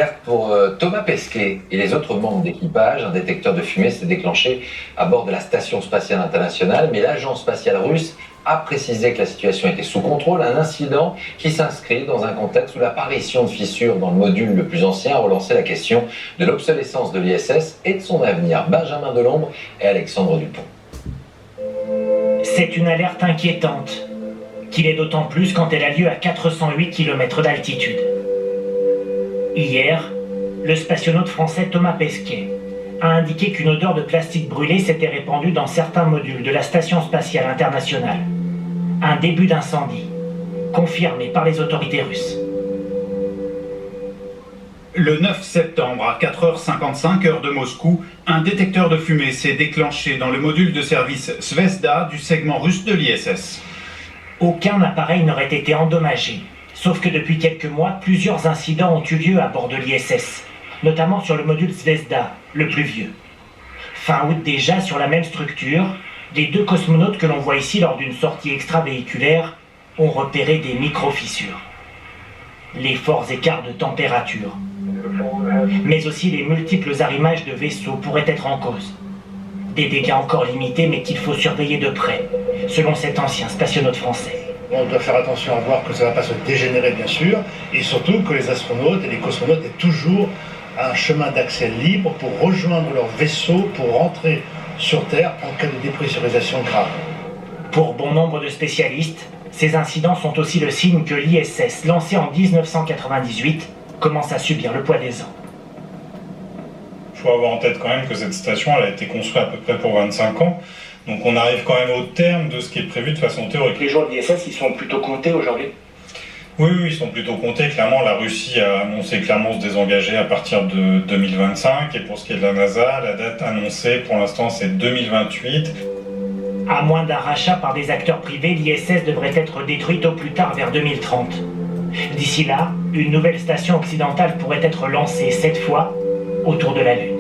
alerte pour Thomas Pesquet et les autres membres d'équipage. Un détecteur de fumée s'est déclenché à bord de la Station spatiale internationale, mais l'agence spatiale russe a précisé que la situation était sous contrôle. Un incident qui s'inscrit dans un contexte où l'apparition de fissures dans le module le plus ancien a relancé la question de l'obsolescence de l'ISS et de son avenir. Benjamin Delombre et Alexandre Dupont. C'est une alerte inquiétante, qu'il est d'autant plus quand elle a lieu à 408 km d'altitude. Hier, le spationaute français Thomas Pesquet a indiqué qu'une odeur de plastique brûlé s'était répandue dans certains modules de la Station spatiale internationale. Un début d'incendie, confirmé par les autorités russes. Le 9 septembre, à 4h55 heure de Moscou, un détecteur de fumée s'est déclenché dans le module de service Zvezda du segment russe de l'ISS. Aucun appareil n'aurait été endommagé, sauf que depuis quelques mois, plusieurs incidents ont eu lieu à bord de l'ISS, notamment sur le module Zvezda, le plus vieux. Fin août déjà, sur la même structure, les deux cosmonautes que l'on voit ici lors d'une sortie extravéhiculaire ont repéré des micro-fissures. Les forts écarts de température, mais aussi les multiples arrimages de vaisseaux pourraient être en cause. Des dégâts encore limités mais qu'il faut surveiller de près, selon cet ancien spationaute français. On doit faire attention à voir que ça ne va pas se dégénérer bien sûr, et surtout que les astronautes et les cosmonautes aient toujours un chemin d'accès libre pour rejoindre leur vaisseau, pour rentrer sur Terre en cas de dépressurisation grave. Pour bon nombre de spécialistes, ces incidents sont aussi le signe que l'ISS, lancé en 1998, commence à subir le poids des ans. Il faut avoir en tête quand même que cette station elle a été construite à peu près pour 25 ans, donc on arrive quand même au terme de ce qui est prévu de façon théorique. Les jours de l'ISS, ils sont plutôt comptés aujourd'hui ? Oui, ils sont plutôt comptés. Clairement, la Russie a annoncé clairement se désengager à partir de 2025, et pour ce qui est de la NASA, la date annoncée pour l'instant c'est 2028. À moins d'un rachat par des acteurs privés, l'ISS devrait être détruite au plus tard vers 2030. D'ici là, une nouvelle station occidentale pourrait être lancée, cette fois, autour de la Lune.